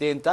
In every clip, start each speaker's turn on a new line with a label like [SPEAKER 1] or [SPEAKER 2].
[SPEAKER 1] 43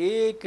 [SPEAKER 1] 1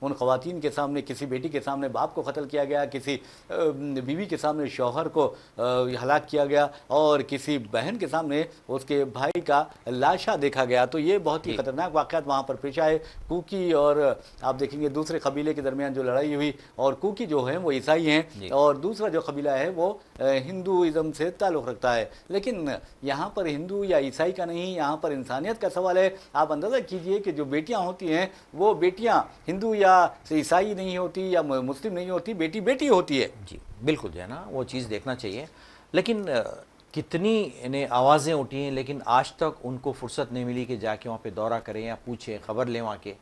[SPEAKER 1] ان خواتین کے سامنے، کسی بیٹی کے سامنے باپ کو قتل کیا گیا، کسی بیوی کے سامنے شوہر کو ہلاک کیا گیا، اور کسی بہن کے سامنے اس کے بھائی کا لاشا دیکھا گیا. تو یہ بہت ہی خطرناک واقعات وہاں پر پیش آئے. کوکی اور آپ دیکھیں گے دوسرے قبیلے کے درمیان جو لڑائی ہوئی، اور کوکی جو ہیں وہ عیسائی ہیں اور دوسرا جو قبیلہ ہے وہ ہندوازم سے تعلق رکھتا ہے. لیکن یہاں پر ہندو یا عیسائی کا نہیں، یہاں پر انسانیت کا سوال ہے. آپ اندازہ کیجئے کہ جو بیٹیاں ہوتی ہیں وہ بیٹیاں ہندو یا عیسائی نہیں ہوتی یا مسلم نہیں ہوتی، بیٹی بیٹی ہوتی ہے.
[SPEAKER 2] جی بالکل جو ہے نا وہ چیز دیکھنا چاہیے. لیکن کتنی انہیں آوازیں اٹھی ہیں، لیکن آج تک ان کو فرصت نہیں ملی کہ جا کے وہاں پہ دورہ کریں یا پوچھیں، خبر لیں وہاں کے.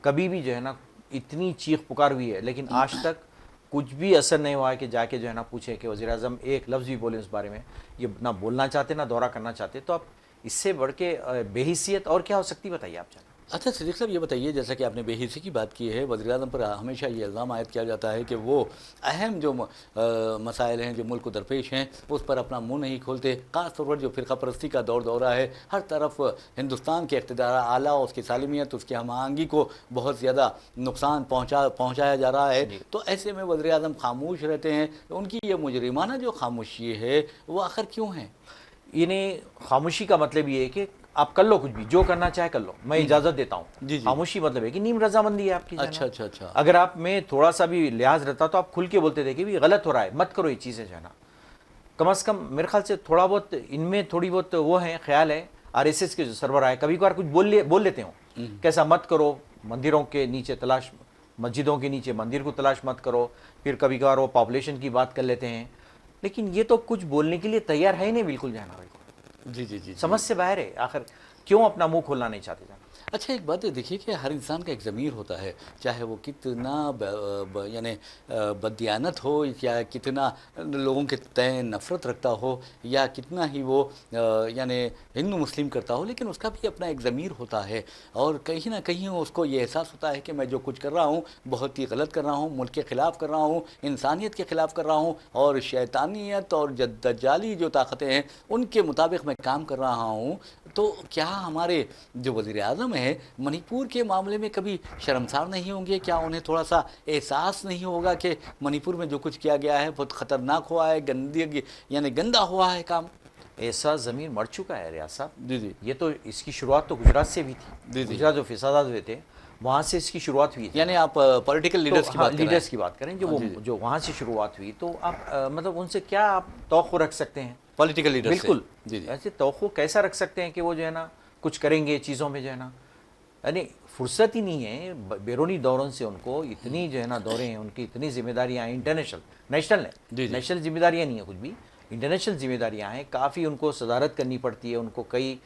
[SPEAKER 2] کبھی بھی جو ہے نا اتنی چیخ پکار ہوئی ہے، لیکن آج تک کچھ بھی اثر نہیں ہوا ہے کہ جا کے جو ہے نا پوچھیں کہ وزیر اعظم ایک لفظ بھی بولیں اس بارے میں. یہ نہ بولنا چاہتے نہ دورہ کرنا چاہتے. تو اب اس سے بڑھ کے بے حیثیت اور کیا ہو سکتی، بتائیے آپ.
[SPEAKER 1] اچھا صدیق صاحب یہ بتائیے، جیسا کہ آپ نے بے حیثی کی بات کی ہے، وزیر اعظم پر ہمیشہ یہ الزام عائد کیا جاتا ہے کہ وہ اہم جو مسائل ہیں جو ملک کو درپیش ہیں اس پر اپنا منہ نہیں کھولتے. خاص طور پر جو فرقہ پرستی کا دورہ ہے، ہر طرف ہندوستان کے اقتدار اعلیٰ، اس کی سالمیت، اس کی ہم آہنگی کو بہت زیادہ نقصان پہنچایا جا رہا ہے. تو ایسے میں وزیر اعظم خاموش رہتے ہیں. ان کی یہ مجرمانہ جو خاموشی ہے وہ آخر کیوں ہے؟
[SPEAKER 2] انہیں خاموشی کا مطلب یہ ہے کہ آپ کر لو کچھ بھی، جو کرنا چاہے کر لو، میں اجازت دیتا ہوں. خاموشی مطلب ہے کہ نیم رضامندی ہے آپ کی.
[SPEAKER 1] اچھا.
[SPEAKER 2] اگر آپ میں تھوڑا سا بھی لحاظ رہتا تو آپ کھل کے بولتے تھے کہ بھی غلط ہو رہا ہے، مت کرو یہ چیزیں جو ہے نا. کم از کم میرے خیال سے تھوڑا بہت ان میں تھوڑی بہت وہ ہے، خیال ہے. RSS کے جو سربراہ ہے کبھی کبھار کچھ بول لیتے ہوں کیسا مت کرو، مندروں کے نیچے تلاش، مسجدوں کے نیچے مندر کو تلاش مت کرو. پھر کبھی کبھار وہ پاپولیشن کی بات کر لیتے ہیں. لیکن یہ تو کچھ بولنے کے لیے تیار ہے ہی نہیں بالکل جو ہے نا.
[SPEAKER 1] جی
[SPEAKER 2] سمجھ سے باہر ہے. آخر کیوں اپنا منہ کھولنا نہیں چاہتے جانا؟
[SPEAKER 1] اچھا ایک بات دیکھیے کہ ہر انسان کا ایک ضمیر ہوتا ہے، چاہے وہ کتنا یعنی بددیانت ہو یا کتنا لوگوں کے تئیں نفرت رکھتا ہو یا کتنا ہی وہ یعنی ہندو مسلم کرتا ہو، لیکن اس کا بھی اپنا ایک ضمیر ہوتا ہے. اور کہیں نہ کہیں اس کو یہ احساس ہوتا ہے کہ میں جو کچھ کر رہا ہوں بہت ہی غلط کر رہا ہوں، ملک کے خلاف کر رہا ہوں، انسانیت کے خلاف کر رہا ہوں، اور شیطانیت اور دجالی جو طاقتیں ہیں ان کے مطابق میں کام کر رہا ہوں. تو کیا ہمارے جو وزیر اعظم ہے منی پور کے معاملے میں کبھی شرمسار نہیں ہوں گے؟ کیا انہیں تھوڑا سا احساس نہیں ہوگا کہ منی پور میں جو کچھ کیا گیا ہے بہت خطرناک ہوا ہے، گندگی یعنی گندا ہوا ہے کام؟
[SPEAKER 2] ایسا زمین مر چکا ہے ریاض صاحب.
[SPEAKER 1] جی
[SPEAKER 2] یہ تو اس کی شروعات تو گجرات سے بھی تھی. گجرات جو فسادات ہوئے تھے وہاں سے اس کی شروعات ہوئی تھی.
[SPEAKER 1] یعنی آپ پولیٹیکل لیڈرز
[SPEAKER 2] کی بات کریں جو وہاں سے شروعات ہوئی، تو آپ مطلب ان سے کیا آپ توقع رکھ سکتے ہیں؟
[SPEAKER 1] پولیٹیکل لیڈر
[SPEAKER 2] بالکل ایسے توقع کیسا رکھ سکتے ہیں کہ وہ جو ہے نا کچھ کریں گے چیزوں میں جو ہے نا. یعنی فرصت ہی نہیں ہے بیرونی دوروں سے. ان کو اتنی جو ہے نا دورے ہیں، ان کی اتنی ذمہ داریاں ہیں نیشنل ذمہ داریاں نہیں ہیں کچھ بھی، انٹرنیشنل ذمہ داریاں ہیں. کافی ان کو صدارت کرنی پڑتی ہے. ان کو کئی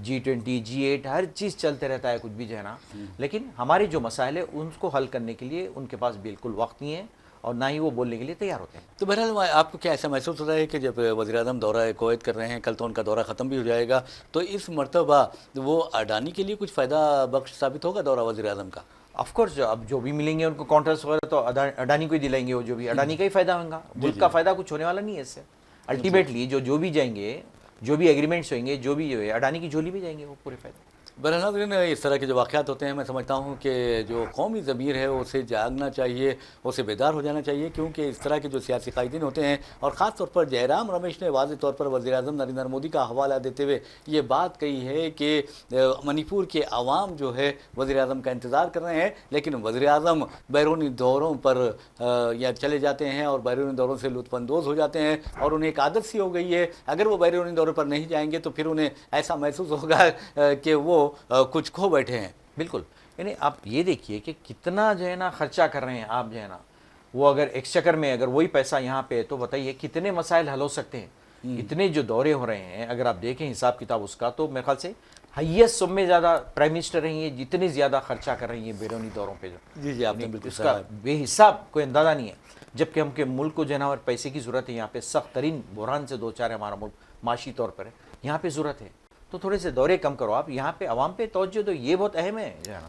[SPEAKER 2] G20 G8 ہر چیز چلتے رہتا ہے کچھ بھی جو ہے نا. لیکن ہمارے جو مسائل ہیں ان کو حل کرنے کے لیے ان کے پاس بالکل وقت نہیں ہے اور نہ ہی وہ بولنے کے لیے تیار ہوتے ہیں.
[SPEAKER 1] تو بہرحال آپ کو کیا ایسا محسوس ہوتا ہے کہ جب وزیر اعظم دورہ کویت کر رہے ہیں، کل تو ان کا دورہ ختم بھی ہو جائے گا، تو اس مرتبہ وہ اڈانی کے لیے کچھ فائدہ بخش ثابت ہوگا دورہ وزیر اعظم کا؟
[SPEAKER 2] آف کورس اب جو بھی ملیں گے ان کو کانٹریکٹس وغیرہ تو اڈانی کو ہی دلائیں گے. وہ جو بھی اڈانی کا ہی فائدہ ہوگا، ملک کا فائدہ کچھ ہونے والا نہیں ہے اس سے. الٹیمیٹلی جو بھی جائیں گے، جو بھی ایگریمنٹس ہوئیں گے، جو بھی اڈانی کی جھولی میں جائیں گے وہ پورے فائدے.
[SPEAKER 1] ناظرین اس طرح کے جو واقعات ہوتے ہیں میں سمجھتا ہوں کہ جو قومی ضمیر ہے اسے جاگنا چاہیے، اسے بیدار ہو جانا چاہیے، کیونکہ اس طرح کے جو سیاسی قائدین ہوتے ہیں، اور خاص طور پر جیرام رمیش نے واضح طور پر وزیر اعظم نریندر مودی کا حوالہ دیتے ہوئے یہ بات کہی ہے کہ منی پور کے عوام جو ہے وزیر اعظم کا انتظار کر رہے ہیں، لیکن وزیر اعظم بیرونی دوروں پر یا چلے جاتے ہیں اور بیرونی دوروں سے لطف اندوز ہو جاتے ہیں، اور انہیں ایک عادت سی ہو گئی ہے اگر وہ بیرونی دوروں پر نہیں جائیں گے تو پھر انہیں ایسا محسوس ہوگا کہ وہ کچھ کھو بیٹھے ہیں.
[SPEAKER 2] بالکل. یعنی آپ یہ دیکھیے کہ کتنا جو ہے نا خرچہ کر رہے ہیں آپ جو ہے نا. وہ اگر ایکسچیکر میں اگر وہی پیسہ یہاں پہ تو بتائیے کتنے مسائل حل ہو سکتے ہیں. اتنے جو دورے ہو رہے ہیں اگر آپ دیکھیں حساب کتاب اس کا، تو میرے خیال سے ہائیسٹ سب میں زیادہ پرائم منسٹر رہی ہیں جتنی زیادہ خرچہ کر رہی ہیں بیرونی دوروں پہ.
[SPEAKER 1] جی آپ نے بالکل
[SPEAKER 2] اس کا بے حساب کوئی اندازہ نہیں ہے. جبکہ ہم کے ملک کو جو ہے نا پیسے کی ضرورت ہے، یہاں پہ سخت ترین بحران سے دو چار ہمارا ملک معاشی طور پر ہے، یہاں پہ ضرورت ہے. تو تھوڑے سے دورے کم کرو آپ، یہاں پہ عوام پہ توجہ دو، یہ بہت اہم ہے جو ہے نا.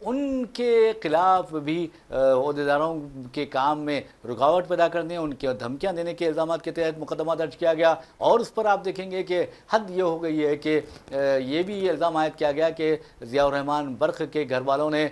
[SPEAKER 1] ان کے خلاف بھی عہدیداروں کے کام میں رکاوٹ پیدا کرنے، ان کے دھمکیاں دینے کے الزامات کے تحت مقدمہ درج کیا گیا، اور اس پر آپ دیکھیں گے کہ حد یہ ہو گئی ہے کہ یہ بھی الزام عائد کیا گیا کہ ضیاء الرحمان برق کے گھر والوں نے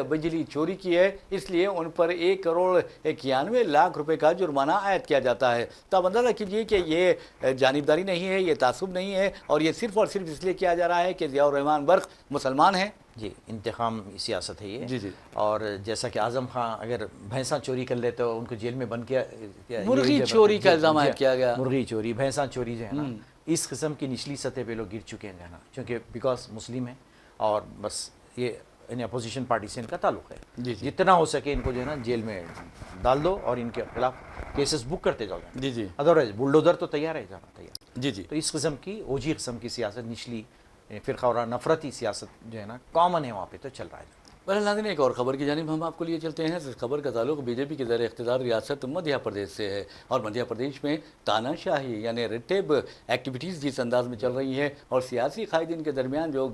[SPEAKER 1] بجلی چوری کی ہے، اس لیے ان پر 1,91,00,000 روپے کا جرمانہ عائد کیا جاتا ہے۔ تو آپ اندازہ کیجئے کہ یہ جانبداری نہیں ہے، یہ تعصب نہیں ہے، اور یہ صرف اور صرف اس لیے کیا جا رہا ہے کہ ضیاء الرحمان برق مسلمان ہیں۔
[SPEAKER 2] جی، انتقام سیاست ہے یہ۔
[SPEAKER 1] جی جی،
[SPEAKER 2] اور جیسا کہ اعظم خان اگر بھینساں چوری کر لیتے ہو ان کو جیل میں بند کیا،
[SPEAKER 1] مرغی چوری کا الزام عائد کیا گیا،
[SPEAKER 2] مرغی چوری، بھینساں چوری جو ہے نا، اس قسم کی نچلی سطح پہ لوگ گر چکے ہیں جو ہے نا، چونکہ بیکاز مسلم ہیں اور بس یہ ان اپوزیشن پارٹی سے ان کا تعلق ہے۔ جتنا ہو سکے ان کو جو ہے نا جیل میں ڈال دو اور ان کے خلاف کیسز بک کرتے جاؤ۔
[SPEAKER 1] جی جی،
[SPEAKER 2] ادروائز بلڈوزر تو تیار ہے جانا تیار۔
[SPEAKER 1] جی جی،
[SPEAKER 2] تو اس قسم کی اوجھی قسم کی سیاست، نچلی فرقہ وارانہ نفرتی سیاست جو ہے نا کامن ہے وہاں پہ، تو چل رہا ہے۔
[SPEAKER 1] بہرحال ناظرین، ایک اور خبر کی جانب ہم آپ کو لیے چلتے ہیں۔ اس خبر کا تعلق بی جے پی کے زیر اقتدار ریاست مدھیہ پردیش سے ہے، اور مدھیہ پردیش میں تانا شاہی یعنی ریڈ ٹیپ ایکٹیویٹیز جس انداز میں چل رہی ہے اور سیاسی قائدین کے درمیان جو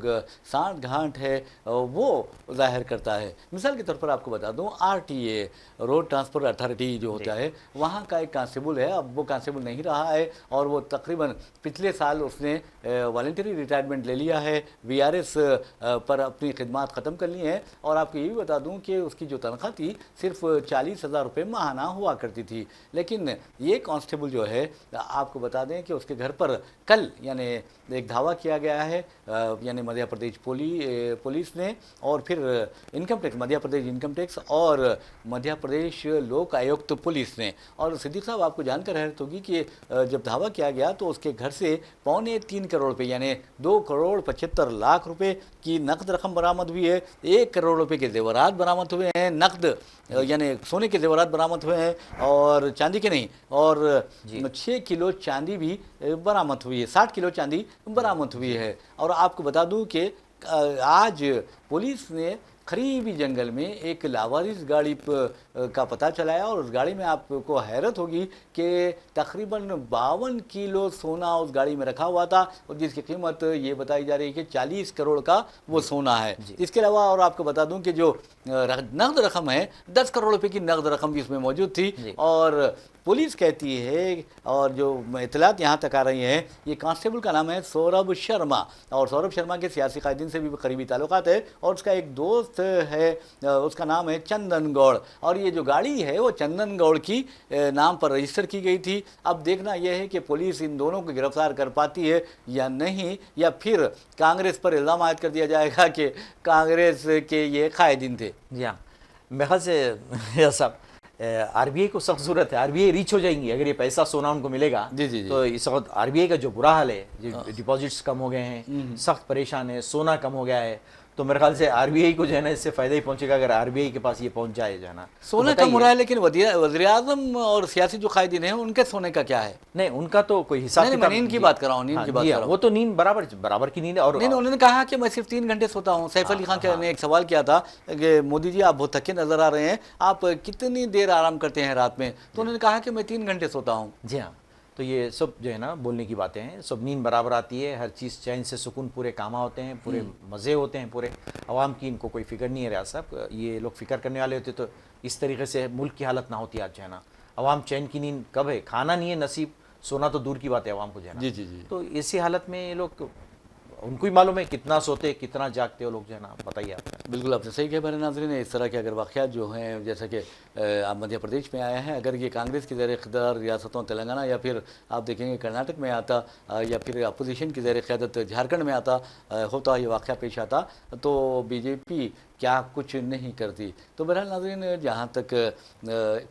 [SPEAKER 1] سانٹھ گھانٹ ہے وہ ظاہر کرتا ہے۔ مثال کے طور پر آپ کو بتا دوں، RTA روڈ ٹرانسپورٹ اتھارٹی جو ہوتا ہے، وہاں کا ایک کانسٹیبل ہے، اب وہ کانسٹیبل نہیں رہا ہے، اور وہ تقریباً پچھلے سال اس نے والنٹری ریٹائرمنٹ لے لیا ہے، VRS پر اپنی خدمات ختم کر لی ہیں، اور آپ کو یہ بھی بتا دوں کہ اس کی جو تنخواہ تھی صرف 40,000 روپے ماہانہ ہوا کرتی تھی۔ لیکن یہ کانسٹیبل جو ہے، آپ کو بتا دیں کہ اس کے گھر پر کل یعنی ایک دھاوا کیا گیا ہے، یعنی مدھیہ پردیش پولیس نے، اور پھر income tax, Madhya Pradesh income tax اور مدھیہ پردیش لوک آیوکت پولیس نے۔ اور صدیق صاحب، آپ کو جان کر حیرت ہوگی کہ جب دھاوا کیا گیا تو اس کے گھر سے 2.25 کروڑ روپے یعنی 2,75,00,000 روپے کی نقد رقم برآمد ہوئی ہے، 1 کروڑ روپے کے زیورات برآمد ہوئے ہیں، نقد یعنی سونے کے زیورات برآمد ہوئے ہیں اور چاندی کے نہیں، اور 6 کلو چاندی بھی برآمد ہوئی ہے، 60 کلو چاندی برآمد ہوئی ہے۔ اور آپ کو بتا دوں کہ آج پولیس نے قریبی جنگل میں ایک لاوارث گاڑی کا پتہ چلایا، اور اس گاڑی میں آپ کو حیرت ہوگی کہ تقریباً 52 کلو سونا اس گاڑی میں رکھا ہوا تھا، اور جس کی قیمت یہ بتائی جا رہی ہے کہ 40 کروڑ کا وہ سونا ہے۔ اس کے علاوہ اور آپ کو بتا دوں کہ جو نقد رقم ہے، 10 کروڑ روپے کی نقد رقم بھی اس میں موجود تھی، اور پولیس کہتی ہے، اور جو اطلاعات یہاں تک آ رہی ہیں، یہ کانسٹیبل کا نام ہے سوربھ شرما، اور سوربھ شرما کے سیاسی قائدین سے بھی قریبی تعلقات ہے، اور اس کا ایک دوست ہے، اس کا نام ہے چندن گوڑ، اور یہ جو گاڑی ہے وہ چندن گوڑ کی نام پر رجسٹر کی گئی تھی۔ اب دیکھنا یہ ہے کہ پولیس ان دونوں کو گرفتار کر پاتی ہے یا نہیں، یا پھر کانگریس پر الزام عائد کر دیا جائے گا کہ کانگریس کے یہ قائدین تھے۔
[SPEAKER 2] جی ہاں، میرے خیال سے صاحب RBI کو سخت ضرورت ہے، RBI ریچ ہو جائیں گی اگر یہ پیسہ سونا ان کو ملے گا۔ تو اس وقت RBI کا جو برا حال ہے، ڈپازٹس کم ہو گئے ہیں، سخت پریشان ہے، سونا کم ہو گیا ہے، تو میرے خیال سے RBI کو جو ہے نا اس سے فائدہ ہی پہنچے گا اگر RBI کے پاس یہ پہنچ جائے جو ہے نا۔
[SPEAKER 1] سونا کم ہو رہا ہے، لیکن وزیر اعظم اور سیاسی جو قائدین ہیں ان کے سونے کا کیا ہے؟
[SPEAKER 2] نہیں، ان کا تو کوئی حساب
[SPEAKER 1] نہیں، میں نیند کی بات کر رہا ہوں، نیند کی بات کر رہا ہوں۔
[SPEAKER 2] وہ تو نیند برابر کی نیند ہے۔ اور
[SPEAKER 1] نہیں، انہوں نے کہا کہ میں صرف 3 گھنٹے سوتا ہوں۔ سیف علی خان نے ایک سوال کیا تھا کہ مودی جی آپ بہت تھکے نظر آ رہے ہیں، آپ کتنی دیر آرام کرتے ہیں رات میں؟ تو انہوں نے کہا کہ میں 3 گھنٹے سوتا ہوں۔
[SPEAKER 2] جی ہاں، تو یہ سب جو ہے نا بولنے کی باتیں ہیں، سب نیند برابر آتی ہے، ہر چیز چین سے سکون، پورے کامہ ہوتے ہیں، پورے مزے ہوتے ہیں، پورے عوام کی ان کو کوئی فکر نہیں ہے۔ ریاض صاحب، یہ لوگ فکر کرنے والے ہوتے تو اس طریقے سے ملک کی حالت نہ ہوتی آج جو ہے نا۔ عوام چین کی نیند کب ہے؟ کھانا نہیں ہے نصیب، سونا تو دور کی بات ہے عوام کو جو ہے نا۔
[SPEAKER 1] جی جی جی،
[SPEAKER 2] تو اسی حالت میں یہ لوگ، ان کو ہی معلوم ہے کتنا سوتے کتنا جاگتے ہو لوگ جو ہے نا، بتائیے آپ۔
[SPEAKER 1] بالکل آپ نے صحیح کہا میرے ناظرین، اس طرح کے اگر واقعات جو ہیں جیسا کہ آپ مدھیہ پردیش میں آیا ہے، اگر یہ کانگریس کی زیر اقتدار ریاستوں تلنگانہ یا پھر آپ دیکھیں گے کرناٹک میں آتا، یا پھر اپوزیشن کی زیر قیادت جھارکھنڈ میں آتا ہوتا، یہ واقعہ پیش آتا، تو BJP کیا کچھ نہیں کرتی۔ تو بہرحال ناظرین، جہاں تک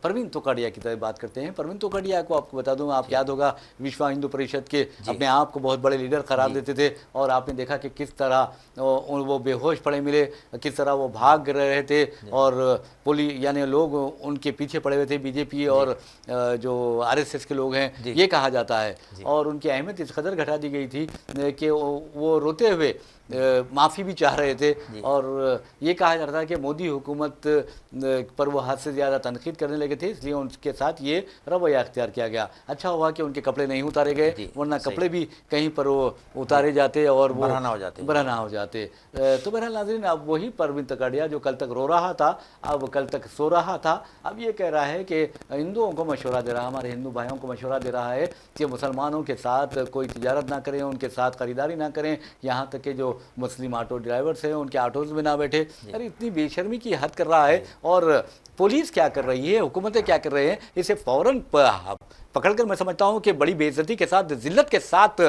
[SPEAKER 1] پروین توگاڑیا کی طرف بات کرتے ہیں، پروین توگاڑیا کو آپ کو بتا دوں، آپ یاد ہوگا وشوا ہندو پریشد کے اپنے آپ کو بہت بڑے لیڈر قرار دیتے تھے، اور آپ نے دیکھا کہ کس طرح وہ بے ہوش پڑے ملے، کس طرح وہ بھاگ رہے تھے، اور یعنی لوگ ان کے پیچھے پڑے ہوئے تھے، BJP اور جو RSS کے لوگ ہیں، یہ کہا جاتا ہے، اور ان کی اہمیت اس قدر گھٹا دی گئی تھی کہ وہ روتے ہوئے معافی بھی چاہ رہے تھے اور یہ کہا جا رہا تھا کہ مودی حکومت پر وہ حد سے زیادہ تنقید کرنے لگے تھے، اس لیے ان کے ساتھ یہ رویہ اختیار کیا گیا۔ اچھا ہوا کہ ان کے کپڑے نہیں اتارے گئے، ورنہ کپڑے بھی کہیں پر وہ اتارے جاتے اور وہ برہنہ ہو جاتے۔ تو بہرحال ناظرین، اب وہی پروین توگاڑیا جو کل تک رو رہا تھا اب کل تک سو رہا تھا، اب یہ کہہ رہا ہے کہ ہندوؤں کو مشورہ دے رہا، ہمارے ہندو بھائیوں کو مشورہ دے رہا ہے کہ مسلمانوں کے ساتھ کوئی تجارت نہ کریں، ان کے ساتھ خریداری نہ کریں، یہاں تک کہ جو مسلم آٹو ڈرائیورز ہیں ان کے آٹوز میں نہ بیٹھے۔ ارے اتنی بے شرمی کی حد کر رہا ہے، اور پولیس کیا کر رہی ہے، حکومتیں کیا کر رہے ہیں، اسے فوراً پکڑ کر میں سمجھتا ہوں کہ بڑی بے عزتی کے ساتھ، ذلت کے ساتھ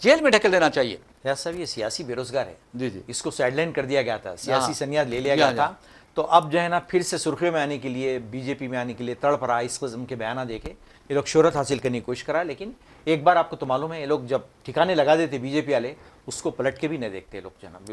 [SPEAKER 1] جیل میں ڈھکیل دینا چاہیے۔
[SPEAKER 2] ریاض صاحب، یہ سیاسی بے روزگار ہے،
[SPEAKER 1] جی جی،
[SPEAKER 2] اس کو سائیڈ لائن کر دیا گیا تھا، سیاسی سنیاد لے لیا گیا تھا، تو اب جو ہے نا پھر سے سرخیوں میں آنے کے لیے، بی جے پی میں آنے کے لیے تڑپ رہا ہے۔ اس قسم کے بیانات دے کے یہ لوگ شہرت حاصل کرنے کی کوشش کرا، لیکن ایک بار آپ کو تو معلوم ہے یہ لوگ جب ٹھکانے لگا دیتے بی جے پی والے، اس کو پلٹ کے بھی نہیں دیکھتے لوگ جناب،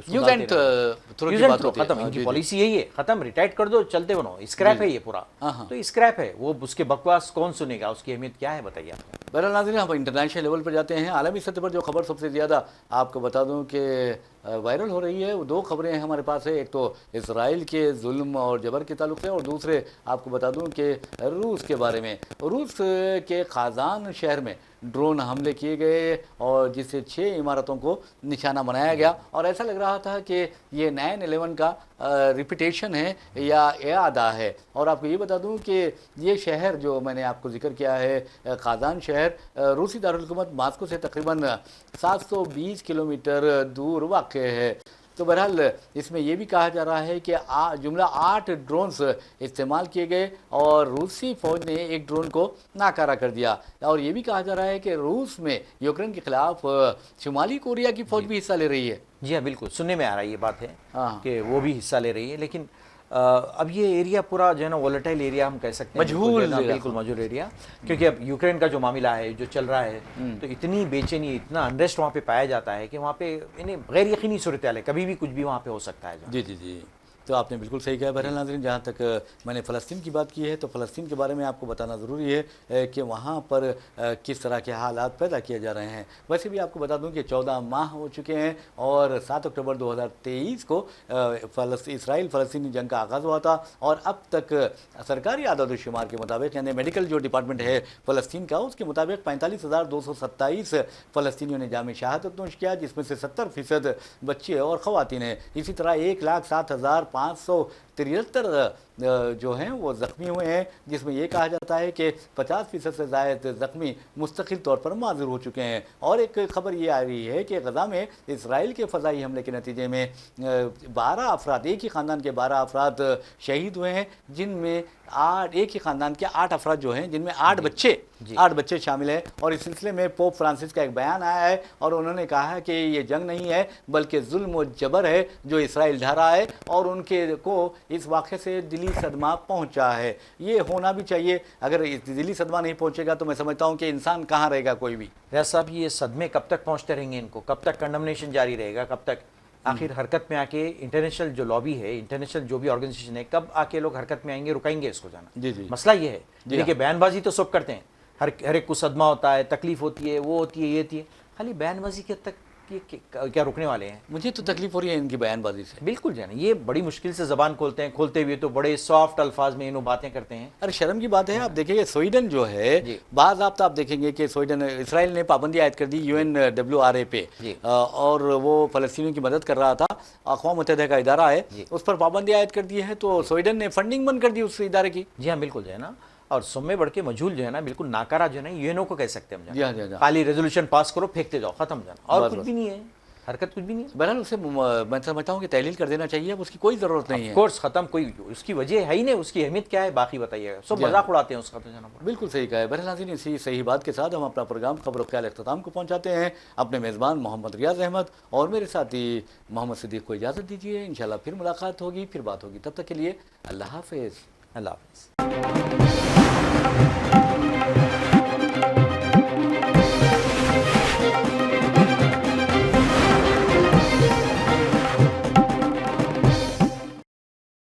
[SPEAKER 2] ختم، ان کی پالیسی یہی ہے، ختم، ریٹائر کر دو، چلتے بنو، اسکریپ ہے یہ پورا، تو اسکریپ ہے وہ، اس کے بکواس کون سنے گا، اس کی اہمیت کیا ہے بتائیے آپ۔
[SPEAKER 1] بہرحال ناظرین، ہم انٹرنیشنل لیول پر جاتے ہیں۔ عالمی سطح پر جو خبر سب سے زیادہ آپ کو بتا دوں کہ وائرل ہو رہی ہے، وہ دو خبریں ہیں ہمارے پاس ہے، ایک تو اسرائیل کے ظلم اور جبر کے تعلق سے، اور دوسرے آپ کو بتا دوں کہ روس کے بارے میں۔ روس کے قازان شہر میں ڈرون حملے کیے گئے اور جس سے 6 عمارتوں کو نشانہ بنایا گیا، اور ایسا لگ رہا تھا کہ یہ 9/11 کا ریپیٹیشن ہے یا اعادہ ہے۔ اور آپ کو یہ بتا دوں کہ یہ شہر جو میں نے آپ کو ذکر کیا ہے، قازان شہر، روسی دارالحکومت ماسکو سے تقریباً 720 کلومیٹر دور واقع ہے۔ تو بہرحال اس میں یہ بھی کہا جا رہا ہے کہ جملہ 8 ڈرونز استعمال کیے گئے اور روسی فوج نے ایک ڈرون کو ناکارہ کر دیا، اور یہ بھی کہا جا رہا ہے کہ روس میں یوکرین کے خلاف شمالی کوریا کی فوج بھی حصہ لے رہی ہے۔
[SPEAKER 2] جی ہاں، بالکل سننے میں آ رہا ہے یہ بات ہے کہ وہ بھی حصہ لے رہی ہے، لیکن اب یہ ایریا پورا جو ہے نا وولٹائل ایریا ہم کہہ سکتے ہیں،
[SPEAKER 1] مجہول،
[SPEAKER 2] بالکل مجہول ایریا، کیونکہ اب یوکرین کا جو معاملہ ہے جو چل رہا ہے، تو اتنی بے چینی، اتنا انریسٹ وہاں پہ پایا جاتا ہے کہ وہاں پہ انہیں غیر یقینی صورتحال ہے، کبھی بھی کچھ بھی وہاں پہ ہو سکتا ہے۔
[SPEAKER 1] جی جی جی، تو آپ نے بالکل صحیح کہا۔ بہرحال ناظرین، جہاں تک میں نے فلسطین کی بات کی ہے تو فلسطین کے بارے میں آپ کو بتانا ضروری ہے کہ وہاں پر کس طرح کے حالات پیدا کیے جا رہے ہیں۔ ویسے بھی آپ کو بتا دوں کہ 14 ماہ ہو چکے ہیں اور 7 اکتوبر 2023 کو اسرائیل فلسطینی جنگ کا آغاز ہوا تھا، اور اب تک سرکاری اعداد و شمار کے مطابق، یعنی میڈیکل جو ڈپارٹمنٹ ہے فلسطین کا، اس کے مطابق 45,227 فلسطینیوں نے جام شہادت نوش کیا، جس میں سے 70% بچے اور خواتین ہیں۔ اسی طرح 1,07,573 جو ہیں وہ زخمی ہوئے ہیں، جس میں یہ کہا جاتا ہے کہ 50% سے زائد زخمی مستقل طور پر معذور ہو چکے ہیں۔ اور ایک خبر یہ آ رہی ہے کہ غزہ میں اسرائیل کے فضائی حملے کے نتیجے میں 12 افراد، ایک ہی خاندان کے 12 افراد شہید ہوئے ہیں، جن میں ایک ہی خاندان کے 8 افراد جو ہیں، جن میں 8 بچے شامل ہیں۔ اور اس سلسلے میں پوپ فرانسس کا ایک بیان آیا ہے، اور انہوں نے کہا ہے کہ یہ جنگ نہیں ہے بلکہ ظلم و جبر ہے جو اسرائیل ڈھا رہا ہے، اور ان کے کو اس واقعے سے دلی صدمہ پہنچا ہے۔ یہ ہونا بھی چاہیے، اگر دلی صدمہ نہیں پہنچے گا تو میں سمجھتا ہوں کہ انسان کہاں رہے گا کوئی بھی۔
[SPEAKER 2] ریاض صاحب، یہ صدمے کب تک پہنچتے رہیں گے، ان کو کب تک کنڈمنیشن جاری رہے گا، کب تک آخر حرکت میں آ کے انٹرنیشنل جو لابی ہے، انٹرنیشنل جو بھی آرگنائزیشن ہے، کب آ کے لوگ حرکت میں آئیں گے، رکائیں گے اس کو جانا؟
[SPEAKER 1] جی جی،
[SPEAKER 2] مسئلہ یہ ہے، دیکھیے بیان بازی تو سب کرتے ہیں، ہر ایک کو صدمہ ہوتا ہے، تکلیف ہوتی ہے، وہ ہوتی ہے، یہ ہوتی ہے، خالی بیان بازی کے حد تک کیا رکنے والے ہیں؟
[SPEAKER 1] مجھے تو تکلیف ہو رہی ہے ان کی بیان بازی سے، بالکل
[SPEAKER 2] جو ہے نا، یہ بڑی مشکل سے زبان کھولتے ہیں، کھولتے ہوئے تو بڑے سافٹ الفاظ میں انہوں باتیں کرتے ہیں۔
[SPEAKER 1] ارے شرم کی بات ہے۔ آپ دیکھیں گے سویڈن جو ہے، بعض آپ دیکھیں گے کہ سویڈن، اسرائیل نے پابندی عائد کر دی UNWRA پہ، اور وہ فلسطینیوں کی مدد کر رہا تھا، اقوام متحدہ کا ادارہ ہے، اس پر پابندی عائد کر دی ہے، تو سویڈن نے فنڈنگ بند کر دی اس ادارے کی۔
[SPEAKER 2] جی ہاں، بالکل جو ہے نا، اور سب میں بڑھ کے مجھول جو ہے نا، بالکل ناکارہ جو ہے نا، UNO کو کہہ سکتے ہیں ہم،
[SPEAKER 1] جی ہاں،
[SPEAKER 2] خالی ریزولوشن پاس کرو، پھینکتے جاؤ، ختم جانا، اور کچھ بھی نہیں ہے، حرکت کچھ بھی نہیں ہے۔
[SPEAKER 1] بہرحال اسے میں سمجھتا ہوں کہ تحلیل کر دینا چاہیے، اب اس کی کوئی ضرورت نہیں ہے،
[SPEAKER 2] کورس ختم، کوئی اس کی وجہ ہے ہی نہیں، اس کی اہمیت کیا ہے باقی بتائیے گا، سب مذاق اڑاتے ہیں اس کا تو جناب۔
[SPEAKER 1] بالکل صحیح کہا ہے۔ بہرحال ناظرین، اسی صحیح بات کے ساتھ ہم اپنا پروگرام خبر و خیال اختتام کو پہنچاتے ہیں۔ اپنے میزبان محمد ریاض احمد اور میرے ساتھی محمد صدیق کو اجازت دیجیے، انشاءاللہ پھر ملاقات ہوگی، پھر بات ہوگی، تب تک کے لیے اللہ حافظ۔
[SPEAKER 2] اللہ حافظ۔